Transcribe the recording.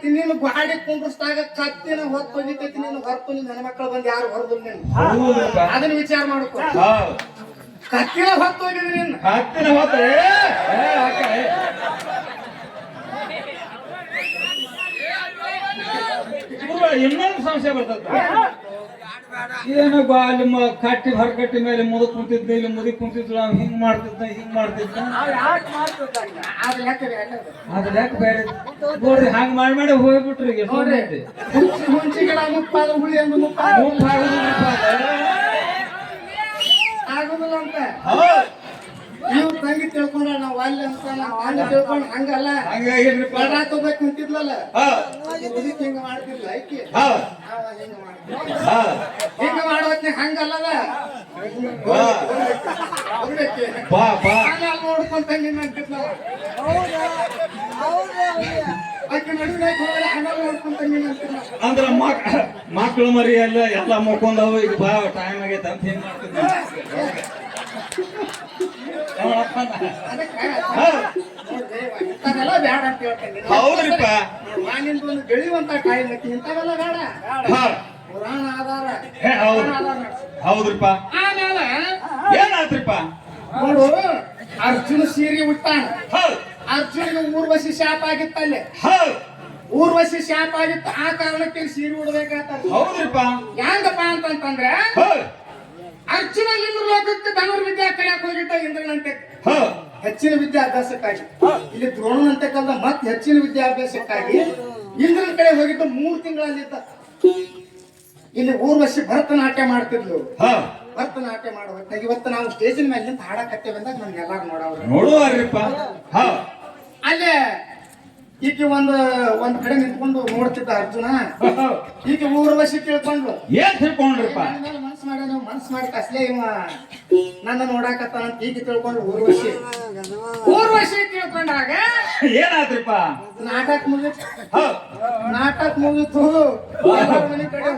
ನೀನು ಗಾಡಿ ಕುಂಡ್ರಸ್ದಾಗ ಕತ್ತಿನ ಹೊತ್ತೋಗಿತೈತಿ ನೀನು ಹೊರತು ನಿನ್ ಹೆಣ್ಮಕ್ಳು ಬಂದು ಯಾರು ಹೊರದಿಲ್ಲ ನೀನು ಅದನ್ನ ವಿಚಾರ ಮಾಡ್ಕೊ ಕತ್ತಿನ ಹೊತ್ತೋಗಿದ್ ನೀನು ಹತ್ತಿನ ಹೊತ್ತು ಇನ್ನೊಂದು ಸಂಶಯ ಬರ್ತದ ಏನು ಅಲ್ಲಿ ಕಟ್ಟಿ ಹೊರಕಟ್ಟಿ ಮೇಲೆ ಮುದುಕ್ ಕುಂತಿದ್ದ ಇಲ್ಲಿ ಮುದುಕ್ ಕುಂತಿದ್ಲು ನಾವು ಹಿಂಗ್ ಮಾಡ್ತಿದ್ದ ಅದ್ ಲೆಕ್ಕ ಬೇರೆ ನೋಡ್ರಿ ಹಂಗ್ ಮಾಡಿ ಹೋಗ್ಬಿಟ್ರಿ ಹುಂಚಿ ಗಿಡ ಮುಪ್ಪಾದ ಹುಳಿ ಅಂದು ಆಗುದಿಲ್ಲ ಅಂತ ನೀವು ತಂಗಿ ತಿಳ್ಕೊಂಡ ನಾವು ಅಲ್ಲಿ ಅಂತ ಹಂಗ ತಿಳ್ಕೊಂಡ್ ಹಂಗಲ್ಲ ಬಡ ತಗೋಬೇಕು ಕುಂತಿದ್ಲಲ್ಲ ಹಿಂಗ ಮಾಡ್ತಿದ್ಲ ಐಕಿ ಹಿಂಗ ಮಾಡೋದ್ನ ಹಂಗಲ್ಲದ ನೋಡ್ಕೊಂಡ್ ತಂಗಿ ಅಂತಿದ್ಲಲ್ಲ ಆಕೆ ನಡುವೆ ಹಂಗ ನೋಡ್ಕೊಂಡ್ ತಂಗಿ ಅಂತಿದ್ಲ ಅಂದ್ರ ಮಕ್ಳು ಮರಿ ಎಲ್ಲ ಮುಕ್ಕೊಂಡವು ಈಗ ಬಾ ಟೈಮ್ ಆಗೈತೆ ಅಂತ ಹೆಂಗ್ ಮಾಡ್ತಿದ್ದ ಇಂಥವೆಲ್ಲ ಬೇಡ ಅಂತ ಹೇಳ್ತೇನೆ ಹೌದ್ರಿಪ್ಪ ನಾನಿಂದ ಒಂದು ಬೆಳೆಯುವಂತ ಟೈಮ್ ಐತಿ ಇಂಥವೆಲ್ಲ ಬೇಡ ಪುರಾಣ ಆಧಾರ ಹೌದ್ರಿಪ್ಪ ಆಮೇಲೆ ಏನಾತ್ರಿಪ್ಪ ನೋಡು ಅರ್ಜುನ ಸೀರೆ ಉಟ್ಟಾನ ಅರ್ಜುನಿಗೆ ಊರ್ವಶಿ ಶಾಪ ಆಗಿತ್ತಲ್ಲಿ ಊರ್ವಶಿ ಶಾಪ ಆಗಿತ್ತು ಆ ಕಾರಣಕ್ಕೆ ಸೀರೆ ಉಡ್ಬೇಕಾಗ್ತ ಹೌದ್ರಿಪ್ಪ ಹೆಂಗಪ್ಪ ಅಂತಂದ್ರೆ ಅರ್ಜುನ ಇಂದ್ರ ಲೋಕಕ್ಕೆ ಧನುರ್ವಿದ್ಯಾ ಕಲಿಯಕ್ ಹೋಗಿದ್ದ ಇಂದ್ರನಂತೆ ಹೆಚ್ಚಿನ ವಿದ್ಯಾಭ್ಯಾಸಕ್ಕಾಗಿ ಇಲ್ಲಿ ದ್ರೋಣನಂತೆ ಕಲ್ದ ಮತ್ತೆ ಹೆಚ್ಚಿನ ವಿದ್ಯಾಭ್ಯಾಸಕ್ಕಾಗಿ ಇಂದ್ರನ ಕಡೆ ಹೋಗಿದ್ದ 3 ತಿಂಗಳಲ್ಲಿದ್ದ ಇಲ್ಲಿ ಊರ್ವಶಿ ಭರತನಾಟ್ಯ ಮಾಡ್ತಿದ್ಲು ಭರತನಾಟ್ಯ ಮಾಡುವ ಇವತ್ತು ನಾವು ಸ್ಟೇಜಿನ ಮೇಲೆ ನಿಂತು ಹಾಡಕತ್ತೇವೆ ಅಂದಾಗ ನಮ್ಗೆ ಎಲ್ಲಾರು ನೋಡುವಾರ್ರಿಪ್ಪ ಅಲ್ಲೇ ಈಕೆ ಒಂದ್ ಕಡೆ ನಿಂತ್ಕೊಂಡು ನೋಡ್ತಿದ್ದ ಅರ್ಜುನ ಈಕೆ ಊರ್ವಶಿ ತಿಳ್ಕೊಂಡ್ಲು ಏನ್ ತಿಳ್ಕೊಂಡ್ರಿಪ್ಪ ಮನ್ಸ್ ಮಾಡಿ ಕಸ್ಲೇ ಇವ ನನ್ನ ನೋಡಾಕತ್ತಾನಂತ ಈಕೆ ತಿಳ್ಕೊಂಡ್ಲು ಊರ್ವಶಿ ತಿಳ್ಕೊಂಡಾಗ ಏನಾದ್ರಿಪ್ಪ ನಾಟಕ ಮುಗಿತು ಮನೆ ಕಡೆ